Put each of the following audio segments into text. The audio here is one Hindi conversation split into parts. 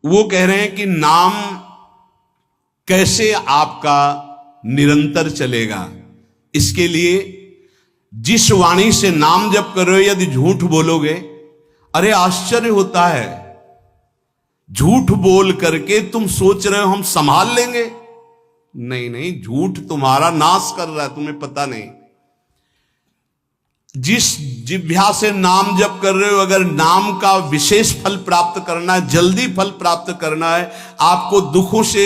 वो कह रहे हैं कि नाम कैसे आपका निरंतर चलेगा। इसके लिए जिस वाणी से नाम जप कर रहे हो यदि झूठ बोलोगे, अरे आश्चर्य होता है, झूठ बोल करके तुम सोच रहे हो हम संभाल लेंगे। नहीं नहीं, झूठ तुम्हारा नाश कर रहा है, तुम्हें पता नहीं। जिस जिह्वा से नाम जप कर रहे हो, अगर नाम का विशेष फल प्राप्त करना है, जल्दी फल प्राप्त करना है, आपको दुखों से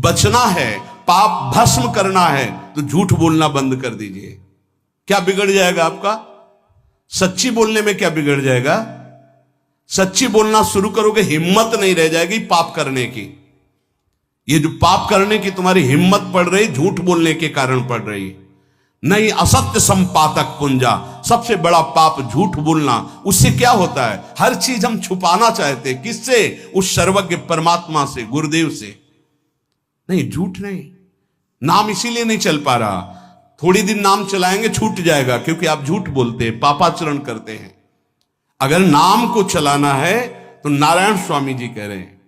बचना है, पाप भस्म करना है, तो झूठ बोलना बंद कर दीजिए। क्या बिगड़ जाएगा आपका? सच्ची बोलने में क्या बिगड़ जाएगा? सच्ची बोलना शुरू करोगे, हिम्मत नहीं रह जाएगी पाप करने की। ये जो पाप करने की तुम्हारी हिम्मत पड़ रही, झूठ बोलने के कारण पड़ रही। नहीं, असत्य संपातक पुंजा, सबसे बड़ा पाप झूठ बोलना। उससे क्या होता है? हर चीज हम छुपाना चाहते, किससे? उस सर्वज्ञ परमात्मा से, गुरुदेव से। नहीं, झूठ नहीं। नाम इसीलिए नहीं चल पा रहा। थोड़ी दिन नाम चलाएंगे, छूट जाएगा, क्योंकि आप झूठ बोलते हैं, पापाचरण करते हैं। अगर नाम को चलाना है तो नारायण स्वामी जी कह रहे हैं,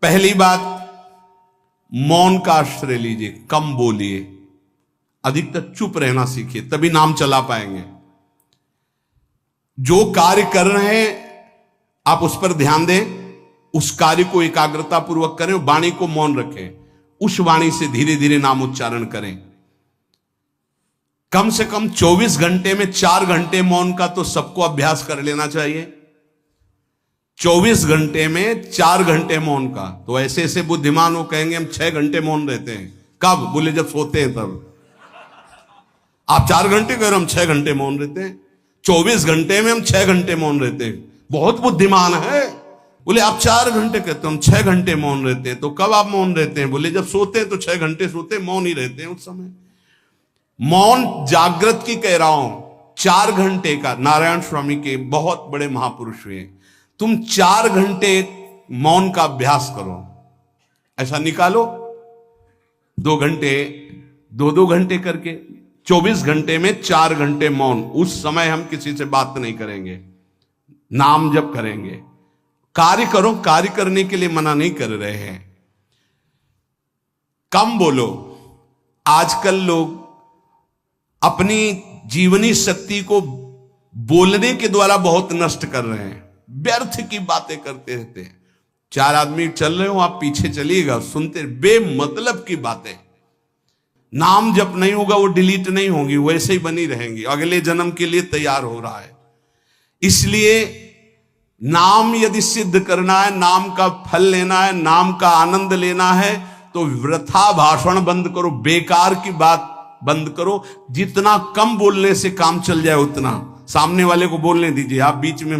पहली बात मौन का आश्रय लीजिए, कम बोलिए, अधिकतर चुप रहना सीखिए, तभी नाम चला पाएंगे। जो कार्य कर रहे हैं आप उस पर ध्यान दें, उस कार्य को एकाग्रता पूर्वक करें, वाणी को मौन रखें, उस वाणी से धीरे धीरे नाम उच्चारण करें। कम से कम 24 घंटे में 4 घंटे मौन का तो सबको अभ्यास कर लेना चाहिए। 24 घंटे में 4 घंटे मौन का। तो ऐसे ऐसे बुद्धिमान हो कहेंगे हम 6 घंटे मौन रहते हैं। कब? बोले जब सोते हैं तब। आप 4 घंटे कह रहे, हम 6 घंटे मौन रहते हैं। 24 घंटे में हम 6 घंटे मौन रहते हैं। बहुत बुद्धिमान है। बोले आप 4 घंटे कहते हो, हम 6 घंटे मौन रहते हैं। तो कब आप मौन रहते हैं? बोले जब सोते हैं तो 6 घंटे सोते हैं, मौन ही रहते हैं उस समय। मौन जागृत की कह रहा हूं, 4 घंटे का। नारायण स्वामी के बहुत बड़े महापुरुष हुए, तुम 4 घंटे मौन का अभ्यास करो। ऐसा निकालो 2 घंटे, 2-2 घंटे करके 24 घंटे में 4 घंटे मौन। उस समय हम किसी से बात नहीं करेंगे, नाम जप करेंगे। कार्य करो, कार्य करने के लिए मना नहीं कर रहे हैं। कम बोलो। आजकल लोग अपनी जीवनी शक्ति को बोलने के द्वारा बहुत नष्ट कर रहे हैं, व्यर्थ की बातें करते रहते हैं। 4 आदमी चल रहे हो, आप पीछे चलिएगा, सुनते, बेमतलब की बातें। नाम जप नहीं होगा, वो डिलीट नहीं होंगी, वैसे ही बनी रहेंगी। अगले जन्म के लिए तैयार हो रहा है। इसलिए नाम यदि सिद्ध करना है, नाम का फल लेना है, नाम का आनंद लेना है, तो वृथा भाषण बंद करो, बेकार की बात बंद करो। जितना कम बोलने से काम चल जाए उतना। सामने वाले को बोलने दीजिए, आप बीच में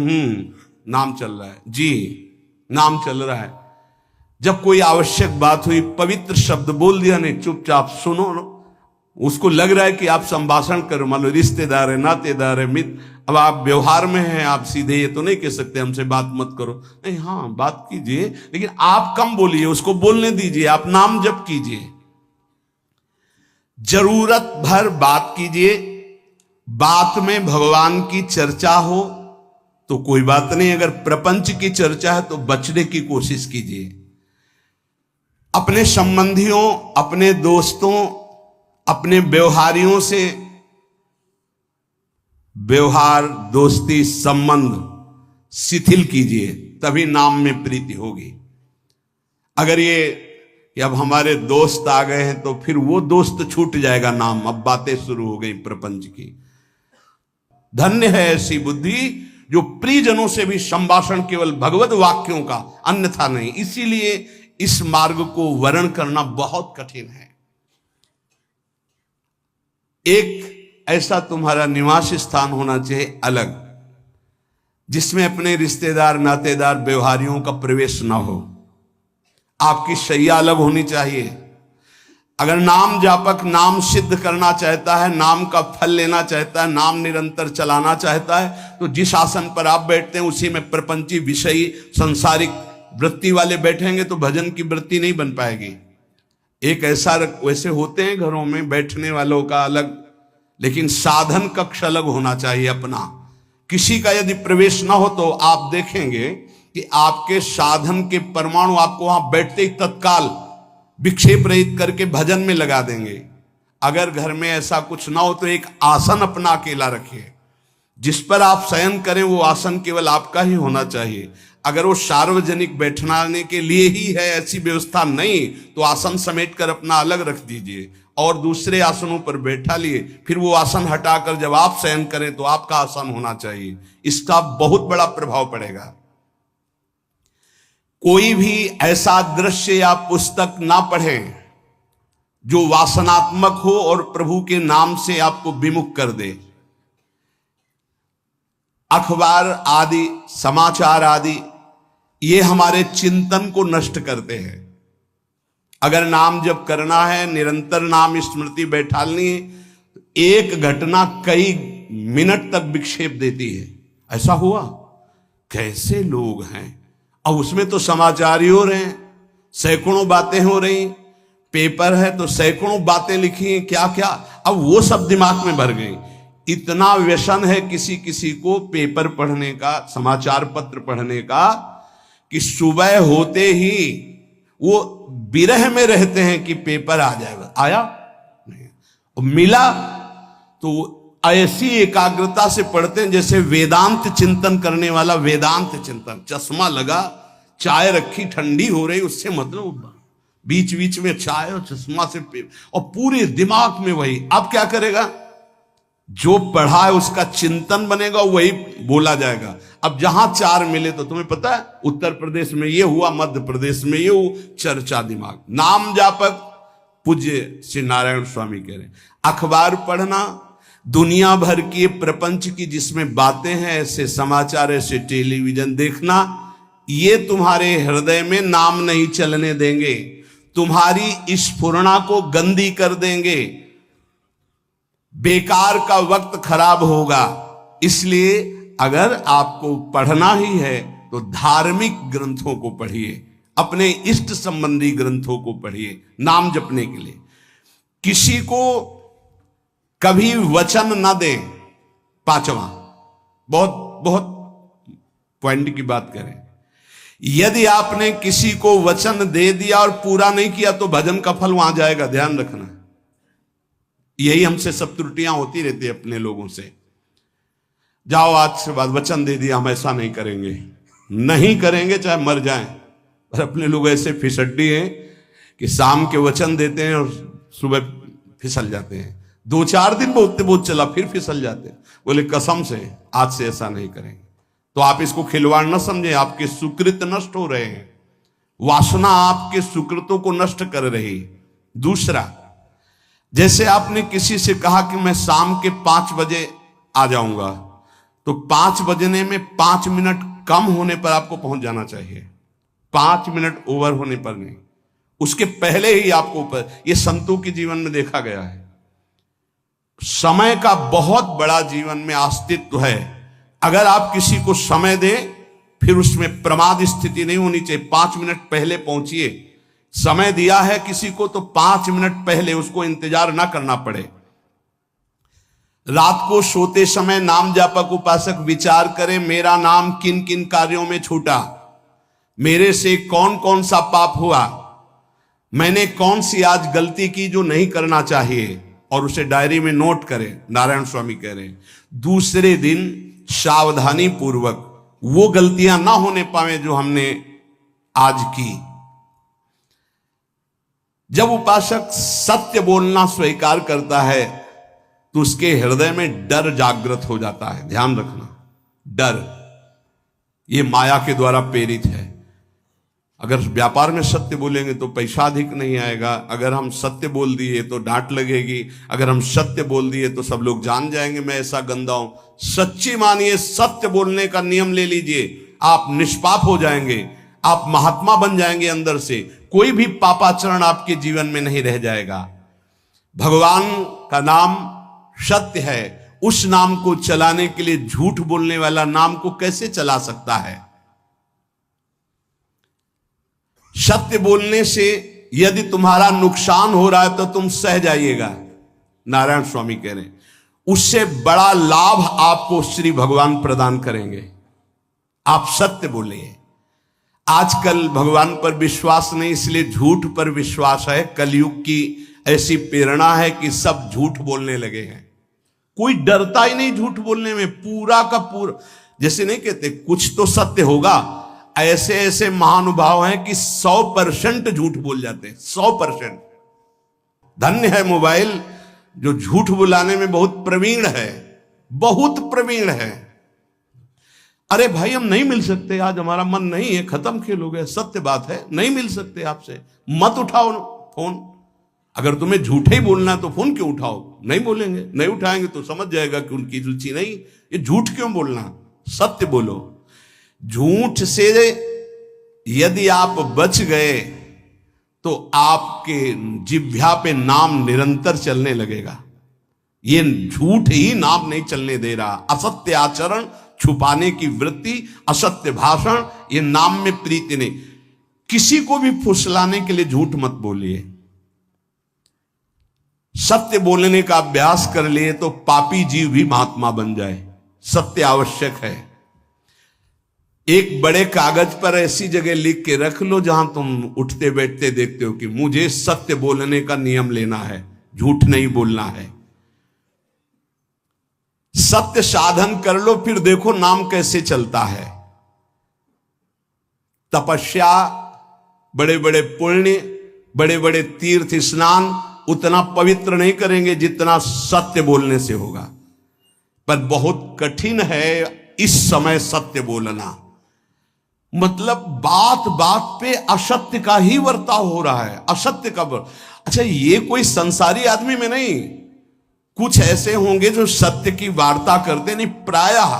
नाम चल रहा है जी, नाम चल रहा है। जब कोई आवश्यक बात हुई, पवित्र शब्द बोल दिया, नहीं चुपचाप सुनो। उसको लग रहा है कि आप संभाषण करो, मान लो रिश्तेदार है, नातेदार है, मित्र। अब आप व्यवहार में हैं, आप सीधे ये तो नहीं कह सकते हमसे बात मत करो। नहीं, हाँ बात कीजिए, लेकिन आप कम बोलिए, उसको बोलने दीजिए, आप नाम जप कीजिए। जरूरत भर बात कीजिए। बात में भगवान की चर्चा हो तो कोई बात नहीं, अगर प्रपंच की चर्चा है तो बचने की कोशिश कीजिए। अपने संबंधियों, अपने दोस्तों, अपने व्यवहारियों से व्यवहार, दोस्ती, संबंध शिथिल कीजिए, तभी नाम में प्रीति होगी। अगर ये कि अब हमारे दोस्त आ गए हैं तो फिर वो दोस्त छूट जाएगा नाम। अब बातें शुरू हो गई प्रपंच की। धन्य है ऐसी बुद्धि जो प्रियजनों से भी संभाषण केवल भगवत वाक्यों का, अन्यथा नहीं। इसीलिए इस मार्ग को वर्ण करना बहुत कठिन है। एक ऐसा तुम्हारा निवास स्थान होना चाहिए अलग, जिसमें अपने रिश्तेदार, नातेदार, व्यवहारियों का प्रवेश ना हो। आपकी शैया अलग होनी चाहिए। अगर नाम जापक नाम सिद्ध करना चाहता है, नाम का फल लेना चाहता है, नाम निरंतर चलाना चाहता है, तो जिस आसन पर आप बैठते हैं उसी में प्रपंची, विषयी, संसारिक वृत्ति वाले बैठेंगे तो भजन की वृत्ति नहीं बन पाएगी। एक ऐसा, वैसे होते हैं घरों में बैठने वालों का अलग, लेकिन साधन कक्ष अलग होना चाहिए अपना। किसी का यदि प्रवेश ना हो तो आप देखेंगे कि आपके साधन के परमाणु आपको वहां बैठते ही तत्काल विक्षेप रहित करके भजन में लगा देंगे। अगर घर में ऐसा कुछ ना हो तो एक आसन अपना अकेला रखिए, जिस पर आप शयन करें वो आसन केवल आपका ही होना चाहिए। अगर वो सार्वजनिक बैठने के लिए ही है, ऐसी व्यवस्था नहीं, तो आसन समेट कर अपना अलग रख दीजिए और दूसरे आसनों पर बैठा लिए। फिर वो आसन हटाकर जब आप शयन करें तो आपका आसन होना चाहिए। इसका बहुत बड़ा प्रभाव पड़ेगा। कोई भी ऐसा दृश्य या पुस्तक ना पढ़ें जो वासनात्मक हो और प्रभु के नाम से आपको विमुख कर दे। अखबार आदि, समाचार आदि, ये हमारे चिंतन को नष्ट करते हैं। अगर नाम जप करना है, निरंतर नाम स्मृति बैठालनी है, एक घटना कई मिनट तक विक्षेप देती है। ऐसा हुआ, कैसे लोग हैं। अब उसमें तो समाचार ही हो रहे हैं, सैकड़ों बातें हो रही, पेपर है तो सैकड़ों बातें लिखी हैं, क्या क्या। अब वो सब दिमाग में भर गई। इतना व्यसन है किसी किसी को पेपर पढ़ने का, समाचार पत्र पढ़ने का, कि सुबह होते ही वो विरह में रहते हैं कि पेपर आ जाएगा। आया नहीं, मिला तो ऐसी एकाग्रता से पढ़ते हैं जैसे वेदांत चिंतन करने वाला वेदांत चिंतन। चश्मा लगा, चाय रखी, ठंडी हो रही, उससे मतलब बीच बीच में चाय और चश्मा से और पूरे दिमाग में वही। अब क्या करेगा, जो पढ़ा है उसका चिंतन बनेगा, वही बोला जाएगा। अब जहां चार मिले तो तुम्हें पता है, उत्तर प्रदेश में ये हुआ, मध्य प्रदेश में ये हुआ, चर्चा दिमाग। नाम जापक पूज्य श्री नारायण स्वामी कह रहे, अखबार पढ़ना, दुनिया भर की प्रपंच की जिसमें बातें हैं, ऐसे समाचार, ऐसे टेलीविजन देखना, ये तुम्हारे हृदय में नाम नहीं चलने देंगे, तुम्हारी स्फुरणा को गंदी कर देंगे, बेकार का वक्त खराब होगा। इसलिए अगर आपको पढ़ना ही है तो धार्मिक ग्रंथों को पढ़िए, अपने इष्ट संबंधी ग्रंथों को पढ़िए नाम जपने के लिए। किसी को कभी वचन न दें। पांचवा, बहुत बहुत पॉइंट की बात करें, यदि आपने किसी को वचन दे दिया और पूरा नहीं किया तो भजन का फल वहां जाएगा, ध्यान रखना। यही हमसे सब त्रुटियां होती रहती है अपने लोगों से। जाओ आज से बाद वचन दे दिया, हम ऐसा नहीं करेंगे, नहीं करेंगे चाहे मर जाएं। और अपने लोग ऐसे फिसड्डी हैं कि शाम के वचन देते हैं और सुबह फिसल जाते हैं। 2-4 दिन बहुत बहुत चला, फिर फिसल जाते हैं। बोले कसम से आज से ऐसा नहीं करेंगे। तो आप इसको खिलवाड़ न समझे, आपके सुकृत नष्ट हो रहे हैं, वासना आपके सुकृतों को नष्ट कर रही। दूसरा, जैसे आपने किसी से कहा कि मैं शाम के 5 बजे आ जाऊंगा, तो 5 बजने में 5 मिनट कम होने पर आपको पहुंच जाना चाहिए, 5 मिनट ओवर होने पर नहीं, उसके पहले ही आपको ऊपर। यह संतों के जीवन में देखा गया है। समय का बहुत बड़ा जीवन में अस्तित्व है। अगर आप किसी को समय दें, फिर उसमें प्रमाद स्थिति नहीं होनी चाहिए। 5 मिनट पहले पहुंचिए। समय दिया है किसी को तो 5 मिनट पहले, उसको इंतजार ना करना पड़े। रात को सोते समय नाम जापक उपासक विचार करें, मेरा नाम किन किन कार्यों में छूटा, मेरे से कौन कौन सा पाप हुआ, मैंने कौन सी आज गलती की जो नहीं करना चाहिए, और उसे डायरी में नोट करें। नारायण स्वामी कह रहे हैं दूसरे दिन सावधानी पूर्वक वो गलतियां ना होने पावे जो हमने आज की। जब उपासक सत्य बोलना स्वीकार करता है तो उसके हृदय में डर जागृत हो जाता है। ध्यान रखना, डर ये माया के द्वारा प्रेरित है। अगर व्यापार में सत्य बोलेंगे तो पैसा अधिक नहीं आएगा, अगर हम सत्य बोल दिए तो डांट लगेगी, अगर हम सत्य बोल दिए तो सब लोग जान जाएंगे मैं ऐसा गंदा हूं। सच्ची मानिए, सत्य बोलने का नियम ले लीजिए, आप निष्पाप हो जाएंगे, आप महात्मा बन जाएंगे अंदर से। कोई भी पापाचरण आपके जीवन में नहीं रह जाएगा। भगवान का नाम सत्य है, उस नाम को चलाने के लिए झूठ बोलने वाला नाम को कैसे चला सकता है। सत्य बोलने से यदि तुम्हारा नुकसान हो रहा है तो तुम सह जाइएगा। नारायण स्वामी कह रहे हैं उससे बड़ा लाभ आपको श्री भगवान प्रदान करेंगे। आप सत्य बोलिए। आजकल भगवान पर विश्वास नहीं, इसलिए झूठ पर विश्वास है। कलयुग की ऐसी प्रेरणा है कि सब झूठ बोलने लगे हैं। कोई डरता ही नहीं झूठ बोलने में, पूरा का पूरा। जैसे नहीं कहते कुछ तो सत्य होगा, ऐसे ऐसे महानुभाव हैं कि 100% झूठ बोल जाते हैं, 100%। धन्य है मोबाइल जो झूठ बुलाने में बहुत प्रवीण है, बहुत प्रवीण है। अरे भाई हम नहीं मिल सकते, आज हमारा मन नहीं है, खत्म खेल हो गया, सत्य बात है, नहीं मिल सकते आपसे, मत उठाओ फोन। अगर तुम्हें झूठे ही बोलना है तो फोन क्यों उठाओ? नहीं बोलेंगे, नहीं उठाएंगे तो समझ जाएगा कि उनकी रुचि नहीं। ये झूठ क्यों बोलना, सत्य बोलो। झूठ से यदि आप बच गए तो आपके जिह्वा पे नाम निरंतर चलने लगेगा। ये झूठ ही नाम नहीं चलने दे रहा। असत्य आचरण, छुपाने की वृत्ति, असत्य भाषण, ये नाम में प्रीति नहीं। किसी को भी फुसलाने के लिए झूठ मत बोलिए। सत्य बोलने का अभ्यास कर लिए तो पापी जीव भी महात्मा बन जाए। सत्य आवश्यक है। एक बड़े कागज पर ऐसी जगह लिख के रख लो जहां तुम उठते बैठते देखते हो कि मुझे सत्य बोलने का नियम लेना है, झूठ नहीं बोलना है। सत्य साधन कर लो, फिर देखो नाम कैसे चलता है। तपस्या, बड़े बड़े पुण्य, बड़े बड़े तीर्थ स्नान उतना पवित्र नहीं करेंगे जितना सत्य बोलने से होगा। पर बहुत कठिन है इस समय सत्य बोलना। मतलब बात बात पे असत्य का ही वर्ताव हो रहा है, असत्य का अच्छा, ये कोई संसारी आदमी में नहीं, कुछ ऐसे होंगे जो सत्य की वार्ता करते नहीं। प्रायः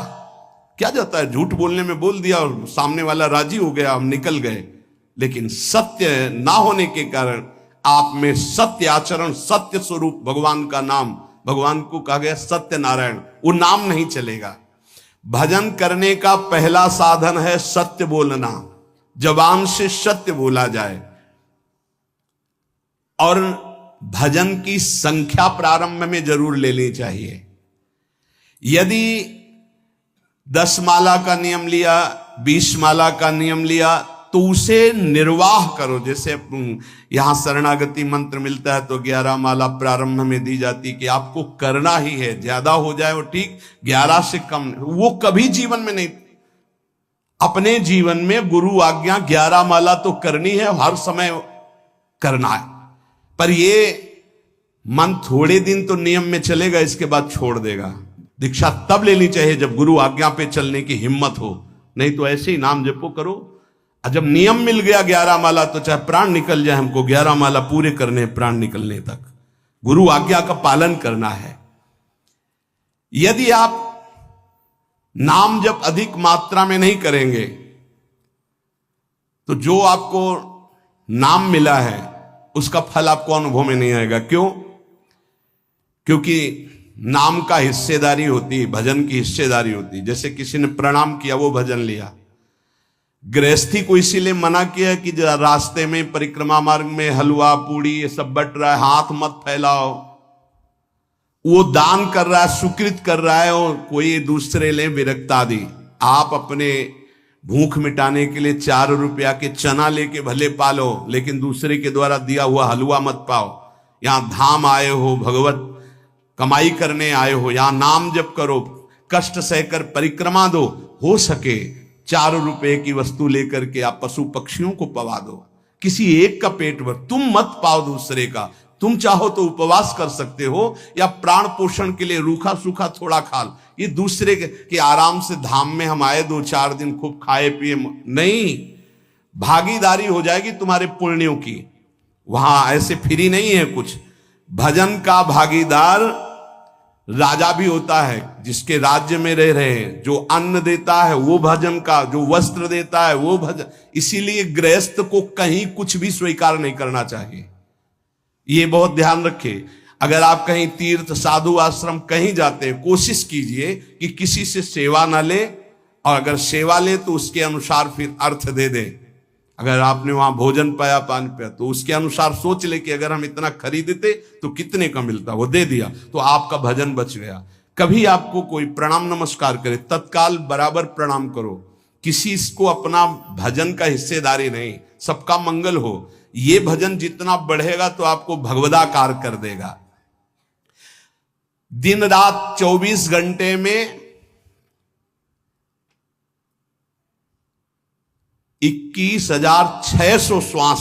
क्या जाता है, झूठ बोलने में बोल दिया और सामने वाला राजी हो गया, हम निकल गए। लेकिन सत्य ना होने के कारण आप में सत्य आचरण, सत्य स्वरूप भगवान का नाम, भगवान को कहा गया सत्य नारायण, वो नाम नहीं चलेगा। भजन करने का पहला साधन है सत्य बोलना। जबान से सत्य बोला जाए। और भजन की संख्या प्रारंभ में जरूर लेनी चाहिए। यदि 10 माला का नियम लिया, 20 माला का नियम लिया, तो उसे निर्वाह करो। जैसे यहां शरणागति मंत्र मिलता है तो 11 माला प्रारंभ में दी जाती कि आपको करना ही है, ज्यादा हो जाए वो ठीक, 11 से कम वो कभी जीवन में नहीं। अपने जीवन में गुरु आज्ञा 11 माला तो करनी है, हर समय करना है। पर ये मन थोड़े दिन तो नियम में चलेगा, इसके बाद छोड़ देगा। दीक्षा तब लेनी चाहिए जब गुरु आज्ञा पे चलने की हिम्मत हो, नहीं तो ऐसे ही नाम जपो करो। जब नियम मिल गया 11 माला तो चाहे प्राण निकल जाए, हमको 11 माला पूरे करने, प्राण निकलने तक गुरु आज्ञा का पालन करना है। यदि आप नाम जब अधिक मात्रा में नहीं करेंगे तो जो आपको नाम मिला है उसका फल आपको अनुभव में नहीं आएगा। क्यों? क्योंकि नाम का हिस्सेदारी होती है, भजन की हिस्सेदारी होती है। जैसे किसी ने प्रणाम किया, वो भजन लिया। गृहस्थी को इसीलिए मना किया कि रास्ते में परिक्रमा मार्ग में हलवा पूड़ी ये सब बट रहा है, हाथ मत फैलाओ। वो दान कर रहा है, सुकृत कर रहा है, और कोई दूसरे ले विरक्त आदि। आप अपने भूख मिटाने के लिए 4 रुपया के चना लेके भले पालो, लेकिन दूसरे के द्वारा दिया हुआ हलवा मत पाओ। यहां धाम आए हो, भगवत कमाई करने आए हो, यहां नाम जप करो, कष्ट सहकर परिक्रमा दो। हो सके 4 रुपए की वस्तु लेकर के आप पशु पक्षियों को पवा दो, किसी एक का पेट भर। तुम मत पाओ दूसरे का। तुम चाहो तो उपवास कर सकते हो, या प्राण पोषण के लिए रूखा सूखा थोड़ा खा लो। ये दूसरे के आराम से धाम में हम आए 2-4 दिन खूब खाए पिए नहीं, भागीदारी हो जाएगी तुम्हारे पुण्यों की। वहां ऐसे फ्री नहीं है कुछ। भजन का भागीदार राजा भी होता है, जिसके राज्य में रह रहे हैं। जो अन्न देता है वो भजन का, जो वस्त्र देता है वो भजन। इसीलिए गृहस्थ को कहीं कुछ भी स्वीकार नहीं करना चाहिए। ये बहुत ध्यान रखें। अगर आप कहीं तीर्थ साधु आश्रम कहीं जाते हैं, कोशिश कीजिए कि किसी से सेवा ना ले, और अगर सेवा ले तो उसके अनुसार फिर अर्थ दे दे। अगर आपने वहां भोजन पाया, पानी पाया, तो उसके अनुसार सोच ले कि अगर हम इतना खरीदते तो कितने का मिलता, वो दे दिया तो आपका भजन बच गया। कभी आपको कोई प्रणाम नमस्कार करे, तत्काल बराबर प्रणाम करो। किसी को अपना भजन का हिस्सेदारी नहीं, सबका मंगल हो। ये भजन जितना बढ़ेगा तो आपको भगवदाकार कर देगा। दिन रात 24 घंटे में 21,600 श्वास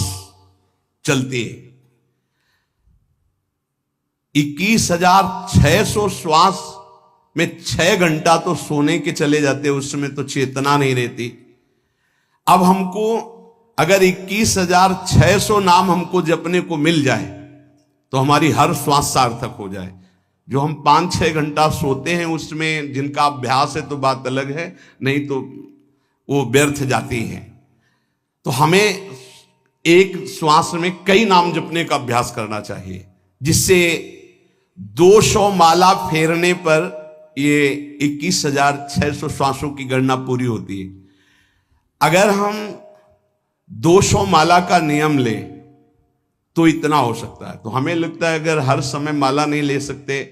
चलती है। 21,600 श्वास में 6 घंटा तो सोने के चले जाते, उसमें तो चेतना नहीं रहती। अब हमको अगर 21,600 नाम हमको जपने को मिल जाए तो हमारी हर श्वास सार्थक हो जाए। जो हम 5-6 घंटा सोते हैं उसमें जिनका अभ्यास है तो बात अलग है, नहीं तो वो व्यर्थ जाती है। तो हमें एक श्वास में कई नाम जपने का अभ्यास करना चाहिए, जिससे 200 माला फेरने पर ये 21,600 श्वासों की गणना पूरी होती है। अगर हम 200 माला का नियम लें तो इतना हो सकता है। तो हमें लगता है अगर हर समय माला नहीं ले सकते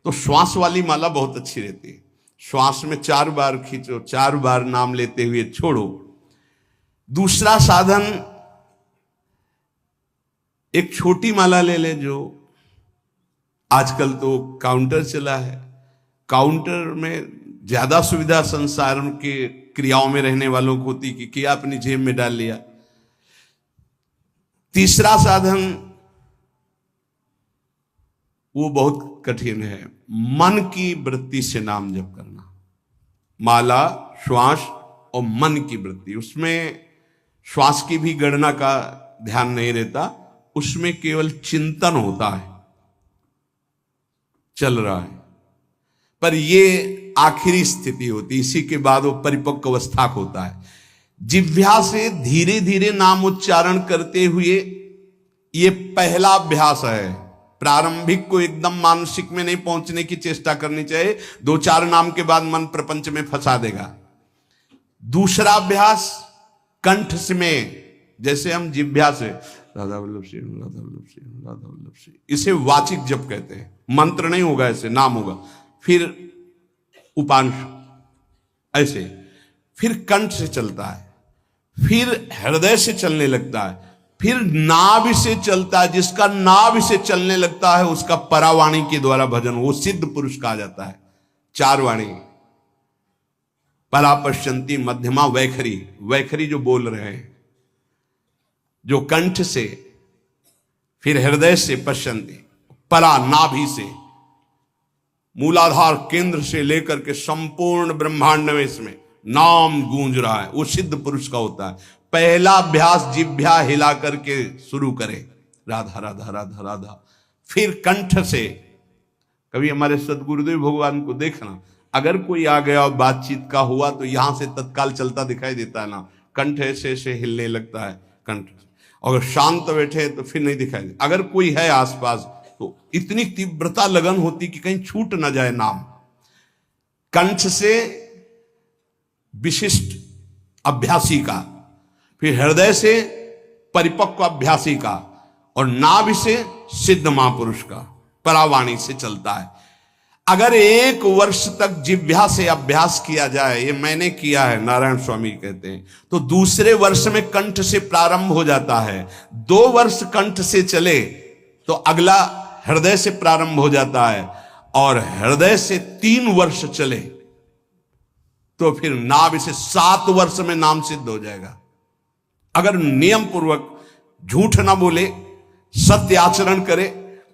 तो श्वास वाली माला बहुत अच्छी रहती है। श्वास में 4 बार खींचो, 4 बार नाम लेते हुए छोड़ो। दूसरा साधन, एक छोटी माला ले ले, जो आजकल तो काउंटर चला है। काउंटर में ज्यादा सुविधा संसार के क्रियाओं में रहने वालों को होती कि क्या अपनी जेब में डाल लिया। तीसरा साधन वो बहुत कठिन है, मन की वृत्ति से नाम जप करना। माला, श्वास और मन की वृत्ति, उसमें श्वास की भी गणना का ध्यान नहीं रहता, उसमें केवल चिंतन होता है, चल रहा है। पर ये आखिरी स्थिति होती, इसी के बाद वो परिपक्व अवस्था होता है। जिह्वा से धीरे धीरे नाम उच्चारण करते हुए ये पहला अभ्यास है। प्रारंभिक को एकदम मानसिक में नहीं पहुंचने की चेष्टा करनी चाहिए, 2-4 नाम के बाद मन प्रपंच में फंसा देगा। दूसरा अभ्यास कंठ में, जैसे हम जिह्वा से राधा वल्लभ श्री राधा वल्लभ श्री राधा वल्लभ श्री, इसे वाचिक जप कहते हैं। मंत्र नहीं होगा, ऐसे नाम होगा। फिर उपांश ऐसे, फिर कंठ से चलता है, फिर हृदय से चलने लगता है, फिर नाभि से चलता है। जिसका नाभि से चलने लगता है उसका परावाणी के द्वारा भजन, वो सिद्ध पुरुष कहा जाता है। 4 वाणी, परा, पश्यंती, मध्यमा, वैखरी। वैखरी जो बोल रहे हैं, जो कंठ से, फिर हृदय से पश्यंती, परा नाभि से, मूलाधार केंद्र से लेकर के संपूर्ण ब्रह्मांड में इसमें नाम गूंज रहा है, वो सिद्ध पुरुष का होता है। पहला अभ्यास जिह्वा हिला करके शुरू करें, राधा राधा राधा राधा। फिर कंठ से, कभी हमारे सदगुरुदेव भगवान को देखना, अगर कोई आ गया और बातचीत का हुआ तो यहां से तत्काल चलता दिखाई देता है ना, कंठ ऐसे ऐसे हिलने लगता है कंठ। अगर शांत बैठे तो फिर नहीं दिखाई देता। अगर कोई है आसपास तो इतनी तीव्रता लगन होती कि कहीं छूट ना जाए नाम। कंठ से विशिष्ट अभ्यासी का, फिर हृदय से परिपक्व अभ्यासी का, और नाभि से सिद्ध महापुरुष का, परावाणी से चलता है। अगर 1 वर्ष तक जिह्वा से अभ्यास किया जाए, ये मैंने किया है, नारायण स्वामी कहते हैं, तो दूसरे वर्ष में कंठ से प्रारंभ हो जाता है। 2 वर्ष कंठ से चले तो अगला हृदय से प्रारंभ हो जाता है, और हृदय से 3 वर्ष चले तो फिर नाभि से 7 वर्ष में नाम सिद्ध हो जाएगा। अगर नियम पूर्वक झूठ ना बोले, सत्य आचरण करे,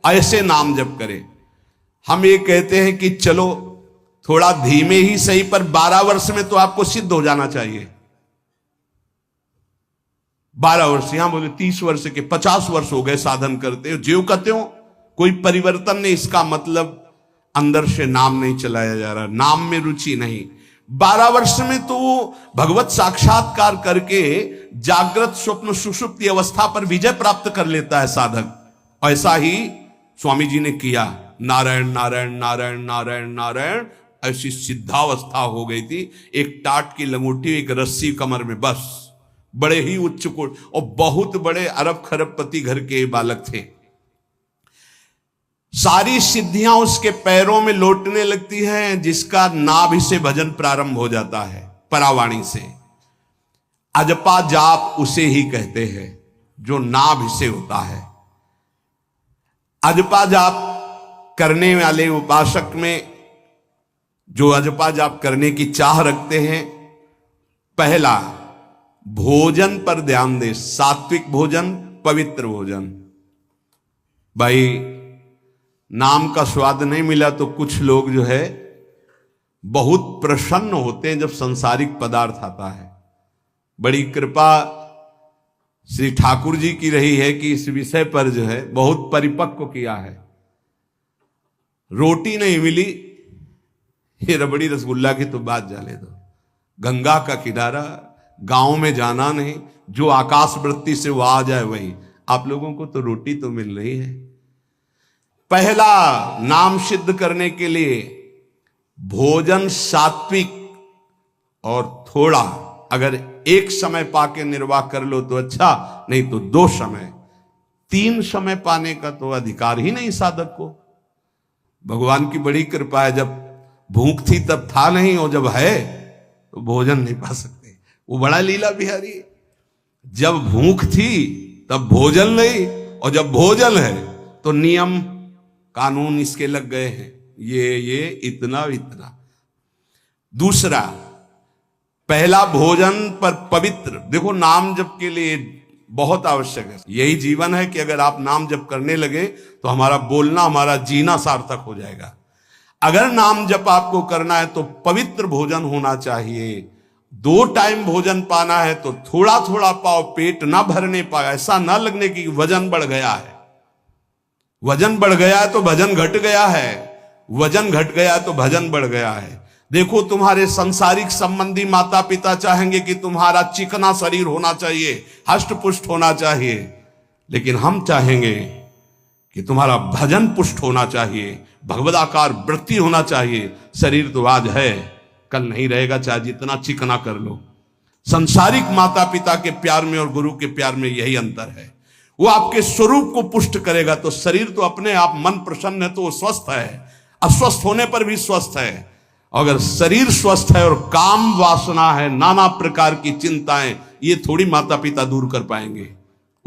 ऐसे नाम जप करे। हम ये कहते हैं कि चलो थोड़ा धीमे ही सही, पर 12 वर्ष में तो आपको सिद्ध हो जाना चाहिए। 12 वर्ष, यहां बोले 30 वर्ष के, 50 वर्ष हो गए साधन करते हो, ज्यों कहते हो कोई परिवर्तन नहीं। इसका मतलब अंदर से नाम नहीं चलाया जा रहा, नाम में रुचि नहीं। 12 वर्ष में तो भगवत साक्षात्कार करके जागृत स्वप्न सुषुप्ति अवस्था पर विजय प्राप्त कर लेता है साधक। ऐसा ही स्वामी जी ने किया। नारायण नारायण नारायण नारायण नारायण, ऐसी सिद्धावस्था हो गई थी। एक टाट की लंगोटी, एक रस्सी कमर में, बस। बड़े ही उच्च कोट और बहुत बड़े अरब खरबपति घर के बालक थे। सारी सिद्धियां उसके पैरों में लौटने लगती हैं, जिसका नाभि से भजन प्रारंभ हो जाता है, परावाणी से। अजपा जाप उसे ही कहते हैं जो नाभि से होता है। अजपा जाप करने वाले उपासक में जो अजपा जाप करने की चाह रखते हैं, पहला भोजन पर ध्यान दे, सात्विक भोजन, पवित्र भोजन। भाई नाम का स्वाद नहीं मिला तो कुछ लोग जो है बहुत प्रसन्न होते हैं जब सांसारिक पदार्थ आता है। बड़ी कृपा श्री ठाकुर जी की रही है कि इस विषय पर जो है बहुत परिपक्व किया है। रोटी नहीं मिली, ये रबड़ी रसगुल्ला की तो बात जाने दो। गंगा का किनारा, गांव में जाना नहीं, जो आकाश वृत्ति से वो आ जाए वही। आप लोगों को तो रोटी तो मिल रही है। पहला नाम सिद्ध करने के लिए भोजन सात्विक और थोड़ा, अगर एक समय पाके निर्वाह कर लो तो अच्छा, नहीं तो 2 समय, 3 समय पाने का तो अधिकार ही नहीं साधक को। भगवान की बड़ी कृपा है, जब भूख थी तब था नहीं, और जब है तो भोजन नहीं पा सकते। वो बड़ा लीला बिहारी है। जब भूख थी तब भोजन नहीं, और जब भोजन है तो नियम कानून इसके लग गए हैं, ये इतना इतना। दूसरा, पहला भोजन पर पवित्र। देखो नाम जप के लिए बहुत आवश्यक है। यही जीवन है कि अगर आप नाम जप करने लगे तो हमारा बोलना, हमारा जीना सार्थक हो जाएगा। अगर नाम जप आपको करना है तो पवित्र भोजन होना चाहिए। 2 टाइम भोजन पाना है तो थोड़ा थोड़ा पाओ, पेट ना भरने पाए, ऐसा ना लगने की वजन बढ़ गया है। वजन बढ़ गया है तो भजन घट गया है, वजन घट गया है तो भजन बढ़ गया है। देखो तुम्हारे संसारिक संबंधी माता पिता चाहेंगे कि तुम्हारा चिकना शरीर होना चाहिए, हष्ट पुष्ट होना चाहिए, लेकिन हम चाहेंगे कि तुम्हारा भजन पुष्ट होना चाहिए, भगवदाकार वृत्ति होना चाहिए। शरीर तो आज है, कल नहीं रहेगा, चाहे जितना चिकना कर लो। संसारिक माता पिता के प्यार में और गुरु के प्यार में यही अंतर है। वो आपके स्वरूप को पुष्ट करेगा तो शरीर तो अपने आप, मन प्रसन्न है तो वो स्वस्थ है, अस्वस्थ होने पर भी स्वस्थ है। अगर शरीर स्वस्थ है और काम वासना है, नाना प्रकार की चिंताएं, ये थोड़ी माता पिता दूर कर पाएंगे।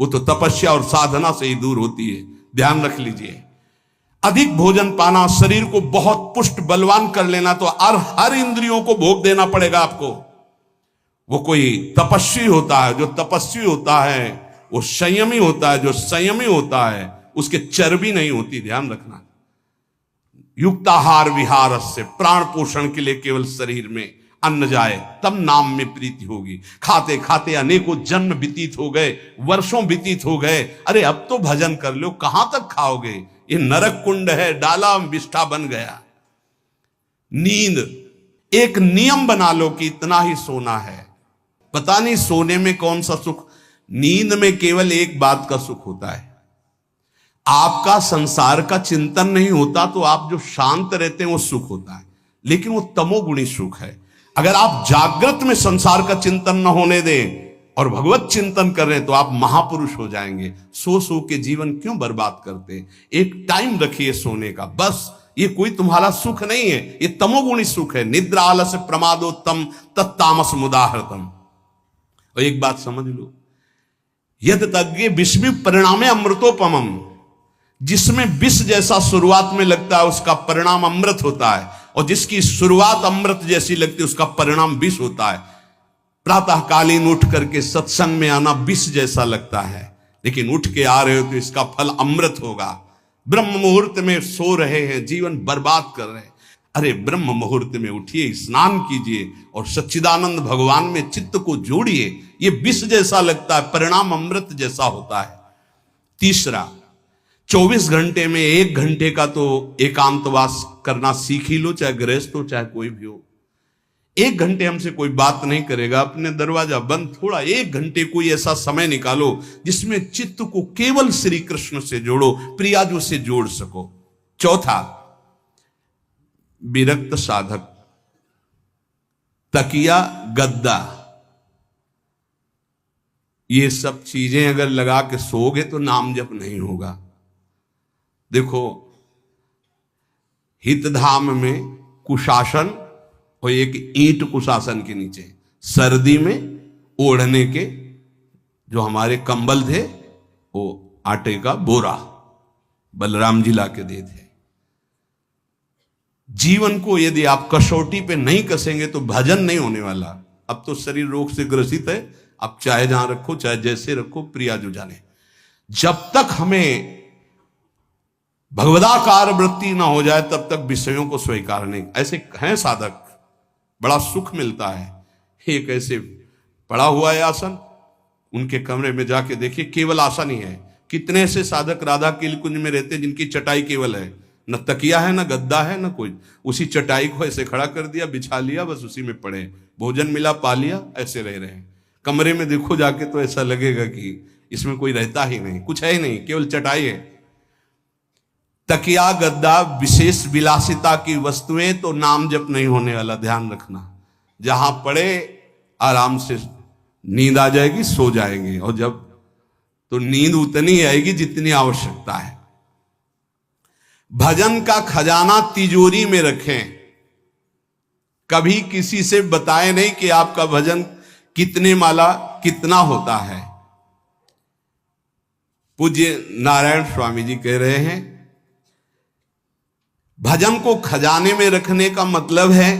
वो तो तपस्या और साधना से ही दूर होती है, ध्यान रख लीजिए। अधिक भोजन पाना, शरीर को बहुत पुष्ट बलवान कर लेना, तो हर इंद्रियों को भोग देना पड़ेगा आपको। वो कोई तपस्वी होता है, जो तपस्वी होता है वो संयमी होता है, जो संयमी होता है उसके चर्बी नहीं होती, ध्यान रखना। युक्ताहार विहार से, प्राण पोषण के लिए केवल शरीर में अन्न जाए तब नाम में प्रीति होगी। खाते खाते अनेकों जन्म व्यतीत हो गए, वर्षों व्यतीत हो गए, अरे अब तो भजन कर लो, कहां तक खाओगे? ये नरक कुंड है, डाला विष्ठा बन गया। नींद, एक नियम बना लो कि इतना ही सोना है। पता नहीं सोने में कौन सा सुख, नींद में केवल एक बात का सुख होता है, आपका संसार का चिंतन नहीं होता, तो आप जो शांत रहते हैं वो सुख होता है, लेकिन वो तमोगुणी सुख है। अगर आप जागृत में संसार का चिंतन न होने दें और भगवत चिंतन कर रहे हैं तो आप महापुरुष हो जाएंगे। सो के जीवन क्यों बर्बाद करते? एक टाइम रखिए सोने का, बस। ये कोई तुम्हारा सुख नहीं है, ये तमोगुणी सुख है। निद्रा आलस्य प्रमादोत्तम तत्तामस मुदाहृतम। और एक बात समझ लो, यद तज्ञे विस्मि परिणामे अमृतोपमम। जिसमें विष जैसा शुरुआत में लगता है उसका परिणाम अमृत होता है, और जिसकी शुरुआत अमृत जैसी लगती है उसका परिणाम विष होता है। प्रातःकालीन उठ करके सत्संग में आना विष जैसा लगता है, लेकिन उठ के आ रहे हो तो इसका फल अमृत होगा। ब्रह्म मुहूर्त में सो रहे हैं, जीवन बर्बाद कर रहे हैं, अरे ब्रह्म मुहूर्त में उठिए, स्नान कीजिए और सच्चिदानंद भगवान में चित्त को जोड़िए। ये विष जैसा लगता है, परिणाम अमृत जैसा होता है। तीसरा, 24 घंटे में 1 घंटे का तो एकांतवास करना सीख ही लो, चाहे गृहस्थ हो चाहे कोई भी हो। 1 घंटे हमसे कोई बात नहीं करेगा, अपने दरवाजा बंद, थोड़ा 1 घंटे कोई ऐसा समय निकालो जिसमें चित्त को केवल श्री कृष्ण से जोड़ो, प्रियाजू से जोड़ सको। चौथा, विरक्त साधक, तकिया गद्दा, ये सब चीजें अगर लगा के सोओगे तो नाम जप नहीं होगा। देखो, हितधाम में कुशासन और एक ईंट कुशासन के नीचे, सर्दी में ओढ़ने के जो हमारे कंबल थे वो आटे का बोरा बलराम जी ला के दिए थे। जीवन को यदि आप कसौटी पे नहीं कसेंगे तो भजन नहीं होने वाला। अब तो शरीर रोग से ग्रसित है, आप चाहे जहां रखो चाहे जैसे रखो, प्रिया जो जाने। जब तक हमें भगवदाकार वृत्ति ना हो जाए तब तक विषयों को स्वीकार नहीं। ऐसे हैं साधक, बड़ा सुख मिलता है। एक ऐसे पड़ा हुआ है आसन, उनके कमरे में जाके देखिए, केवल आसन ही है। कितने ऐसे साधक राधा के कुंज में रहते हैं जिनकी चटाई केवल है, न तकिया है न गद्दा है न कोई, उसी चटाई को ऐसे खड़ा कर दिया, बिछा लिया, बस उसी में पड़े, भोजन मिला पा लिया, ऐसे रह रहे हैं। कमरे में देखो जाके तो ऐसा लगेगा कि इसमें कोई रहता ही नहीं, कुछ है ही नहीं, केवल चटाई है। तकिया गद्दा विशेष विलासिता की वस्तुएं तो नाम जप नहीं होने वाला, ध्यान रखना। जहां पड़े आराम से नींद आ जाएगी, सो जाएंगे, और जब तो नींद उतनी आएगी जितनी आवश्यकता है। भजन का खजाना तिजोरी में रखें, कभी किसी से बताएं नहीं कि आपका भजन कितने माला कितना होता है। पूज्य नारायण स्वामी जी कह रहे हैं, भजन को खजाने में रखने का मतलब है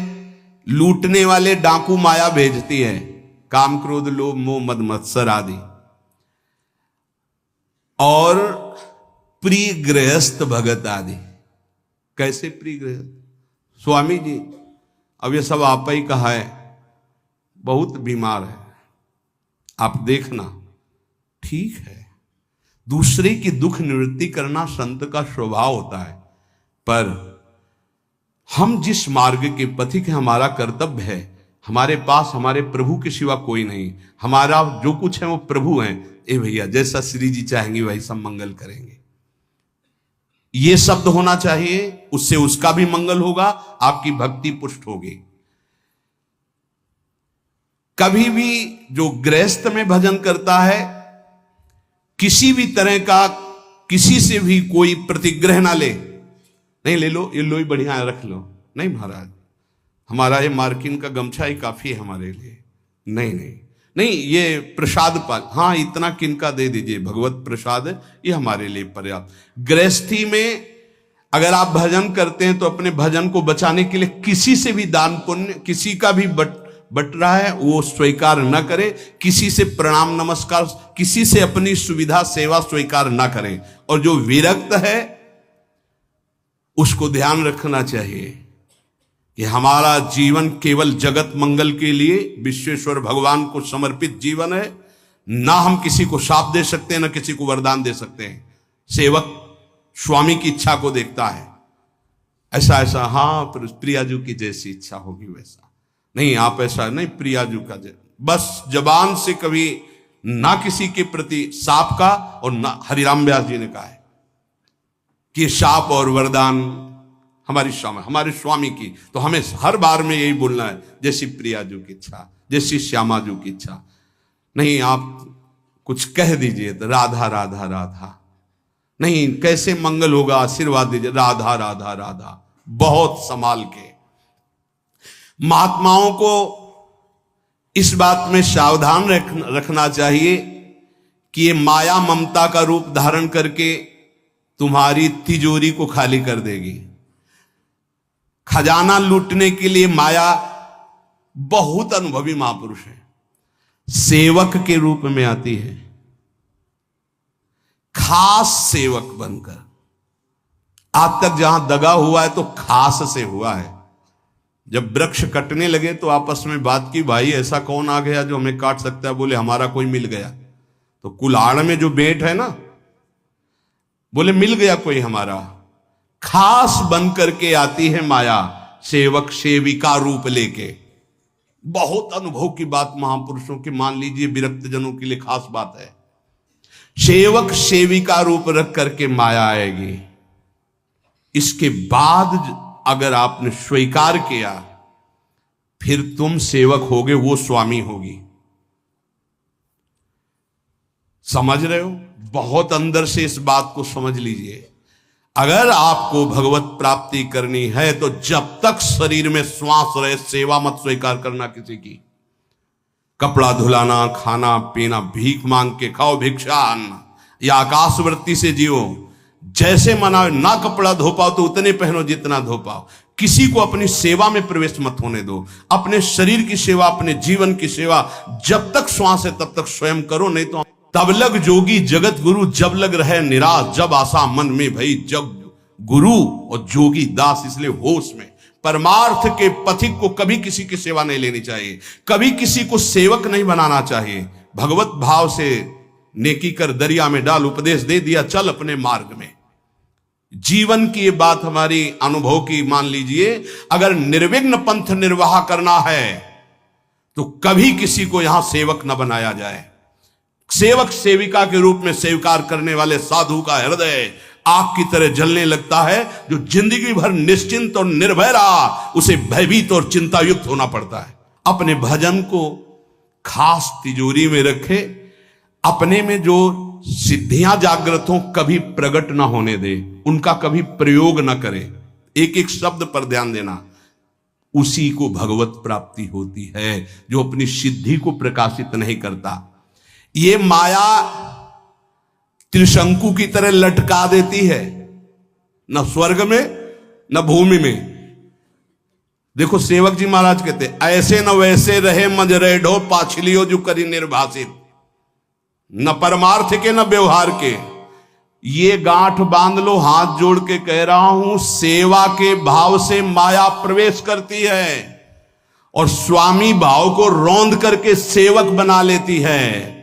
लूटने वाले डाकू माया भेजती है, काम क्रोध लोभ मोह मद मत्सर आदि, और प्रिय गृहस्थ भगत आदि। कैसे प्रिय गृहस्थ? स्वामी जी अब ये सब आप ही कहा है, बहुत बीमार है, आप देखना। ठीक है, दूसरे की दुख निवृत्ति करना संत का स्वभाव होता है, पर हम जिस मार्ग के पथिक हैं, हमारा कर्तव्य है, हमारे पास हमारे प्रभु के सिवा कोई नहीं, हमारा जो कुछ है वो प्रभु हैं। ए भैया, जैसा श्री जी चाहेंगे वही सब मंगल करेंगे, ये शब्द होना चाहिए, उससे उसका भी मंगल होगा, आपकी भक्ति पुष्ट होगी। कभी भी जो गृहस्थ में भजन करता है, किसी भी तरह का किसी से भी कोई प्रतिग्रह ना ले, नहीं ले लो, ये लो ही बढ़िया है, रख लो, नहीं महाराज हमारा ये मार्किन का गमछा ही काफी है हमारे लिए, नहीं नहीं नहीं, ये प्रसाद पाल, हाँ इतना किनका दे दीजिए, भगवत प्रसाद है, ये हमारे लिए पर्याप्त। गृहस्थी में अगर आप भजन करते हैं तो अपने भजन को बचाने के लिए किसी से भी दान पुण्य, किसी का भी बट रहा है वो स्वीकार न करें, किसी से प्रणाम नमस्कार, किसी से अपनी सुविधा सेवा स्वीकार न करें। और जो विरक्त है उसको ध्यान रखना चाहिए कि हमारा जीवन केवल जगत मंगल के लिए विश्वेश्वर भगवान को समर्पित जीवन है। ना हम किसी को शाप दे सकते हैं, ना किसी को वरदान दे सकते हैं। सेवक स्वामी की इच्छा को देखता है, ऐसा ऐसा, हाँ प्रियाजू की जैसी इच्छा होगी वैसा नहीं, आप ऐसा नहीं, प्रियाजू का बस जबान से कभी ना किसी के प्रति शाप का, और ना हरिराम व्यास जी ने कहा है कि शाप और वरदान हमारे स्वामी की, तो हमें हर बार में यही बोलना है, जैसी प्रियाजू की इच्छा, जैसी श्यामाजू की इच्छा। नहीं आप कुछ कह दीजिए तो राधा राधा राधा, नहीं कैसे मंगल होगा, आशीर्वाद दीजिए राधा राधा राधा, बहुत संभाल के। महात्माओं को इस बात में सावधान रखना चाहिए कि ये माया ममता का रूप धारण करके तुम्हारी तिजोरी को खाली कर देगी। खजाना लूटने के लिए माया बहुत अनुभवी महापुरुष है, सेवक के रूप में आती है, खास सेवक बनकर। आज तक जहां दगा हुआ है तो खास से हुआ है। जब वृक्ष कटने लगे तो आपस में बात की, भाई ऐसा कौन आ गया जो हमें काट सकता है? बोले हमारा कोई मिल गया। तो कुल्हाड़ में जो बेंट है ना, बोले मिल गया कोई हमारा। खास बन करके आती है माया, सेवक सेविका रूप लेके। बहुत अनुभव की बात महापुरुषों की, मान लीजिए विरक्त जनों के लिए खास बात है। सेवक सेविका रूप रख करके माया आएगी। इसके बाद अगर आपने स्वीकार किया, फिर तुम सेवक होगे, वो स्वामी होगी। समझ रहे हो? बहुत अंदर से इस बात को समझ लीजिए। अगर आपको भगवत प्राप्ति करनी है तो जब तक शरीर में श्वास रहे, सेवा मत स्वीकार करना किसी की। कपड़ा धुलाना, खाना पीना, भीख मांग के खाओ, भिक्षा अन्न, या आकाशवृत्ति से जियो। जैसे मना, ना कपड़ा धो पाओ तो उतने पहनो जितना धो पाओ। किसी को अपनी सेवा में प्रवेश मत होने दो। अपने शरीर की सेवा, अपने जीवन की सेवा जब तक श्वास है तब तक स्वयं करो, नहीं तो तब लग जोगी जगत गुरु, जब लग रहे निराश, जब आशा मन में भई, जब गुरु और जोगी दास। इसलिए होश में परमार्थ के पथिक को कभी किसी की सेवा नहीं लेनी चाहिए, कभी किसी को सेवक नहीं बनाना चाहिए। भगवत भाव से नेकी कर दरिया में डाल, उपदेश दे दिया, चल अपने मार्ग में। जीवन की ये बात हमारी अनुभव की मान लीजिए। अगर निर्विघ्न पंथ निर्वाह करना है तो कभी किसी को यहां सेवक न बनाया जाए। सेवक सेविका के रूप में स्वीकार करने वाले साधु का हृदय आग की तरह जलने लगता है। जो जिंदगी भर निश्चिंत और निर्भय रहा, उसे भयभीत और चिंतायुक्त होना पड़ता है। अपने भजन को खास तिजोरी में रखे, अपने में जो सिद्धियां जागृत हो कभी प्रकट ना होने दे, उनका कभी प्रयोग ना करे। एक एक शब्द पर ध्यान देना, उसी को भगवत प्राप्ति होती है जो अपनी सिद्धि को प्रकाशित नहीं करता। ये माया त्रिशंकु की तरह लटका देती है, न स्वर्ग में न भूमि में। देखो सेवक जी महाराज कहते, ऐसे न वैसे रहे मज रेढ़ो पाछलियो जो करी निर्भाषित, न परमार्थ के न व्यवहार के। ये गांठ बांध लो, हाथ जोड़ के कह रहा हूं, सेवा के भाव से माया प्रवेश करती है और स्वामी भाव को रौंद करके सेवक बना लेती है।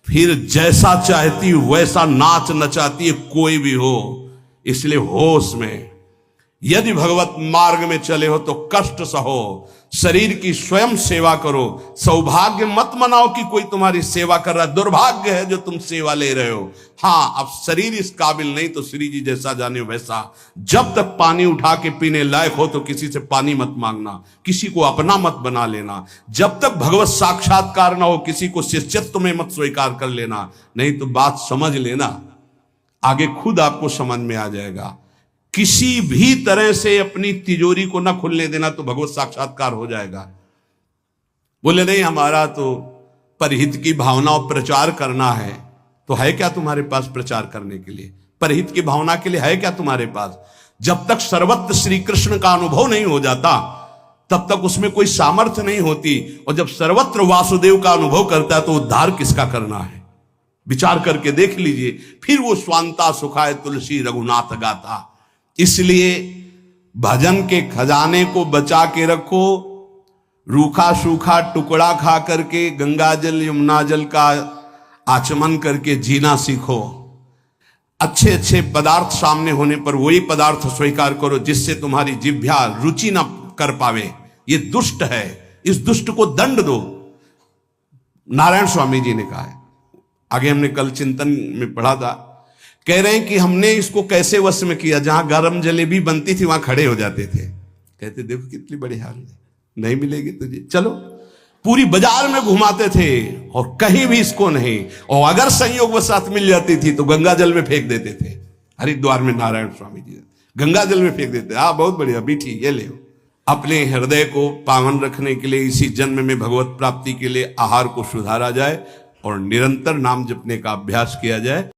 फिर जैसा चाहती वैसा नाच नचाती है, कोई भी हो। इसलिए होश में, यदि भगवत मार्ग में चले हो तो कष्ट सहो, शरीर की स्वयं सेवा करो। सौभाग्य मत मनाओ कि कोई तुम्हारी सेवा कर रहा है, दुर्भाग्य है जो तुम सेवा ले रहे हो। हाँ, अब शरीर इस काबिल नहीं तो श्री जी जैसा जाने वैसा। जब तक पानी उठा के पीने लायक हो तो किसी से पानी मत मांगना, किसी को अपना मत बना लेना। जब तक भगवत साक्षात्कार ना हो किसी को शिष्यत्व में मत स्वीकार कर लेना, नहीं तो बात समझ लेना, आगे खुद आपको समझ में आ जाएगा। किसी भी तरह से अपनी तिजोरी को ना खुलने देना तो भगवत साक्षात्कार हो जाएगा। बोले नहीं, हमारा तो परहित की भावना और प्रचार करना है, तो है क्या तुम्हारे पास प्रचार करने के लिए? परहित की भावना के लिए है क्या तुम्हारे पास? जब तक सर्वत्र श्री कृष्ण का अनुभव नहीं हो जाता तब तक उसमें कोई सामर्थ्य नहीं होती। और जब सर्वत्र वासुदेव का अनुभव करता है तो उद्धार किसका करना है? विचार करके देख लीजिए। फिर वो स्वांता सुखाय तुलसी रघुनाथ गाथा। इसलिए भजन के खजाने को बचा के रखो। रूखा सूखा टुकड़ा खा करके गंगा जल यमुना जल का आचमन करके जीना सीखो। अच्छे अच्छे पदार्थ सामने होने पर वही पदार्थ स्वीकार करो जिससे तुम्हारी जिह्वा रुचि ना कर पावे। ये दुष्ट है, इस दुष्ट को दंड दो। नारायण स्वामी जी ने कहा है, आगे हमने कल चिंतन में पढ़ा था, कह रहे हैं कि हमने इसको कैसे वश में किया, जहां गरम जलेबी बनती थी वहां खड़े हो जाते थे। कहते देखो कितनी बड़ी हाल है, नहीं मिलेगी तुझे, चलो। पूरी बाजार में घुमाते थे और कहीं भी इसको नहीं। और अगर संयोग वसात मिल जाती थी तो गंगा जल में फेंक देते थे। हरिद्वार में नारायण स्वामी जी गंगा जल में फेंक देते। हाँ, बहुत बढ़िया बीठी, ये ले। अपने हृदय को पावन रखने के लिए इसी जन्म में भगवत प्राप्ति के लिए आहार को सुधारा जाए और निरंतर नाम जपने का अभ्यास किया जाए।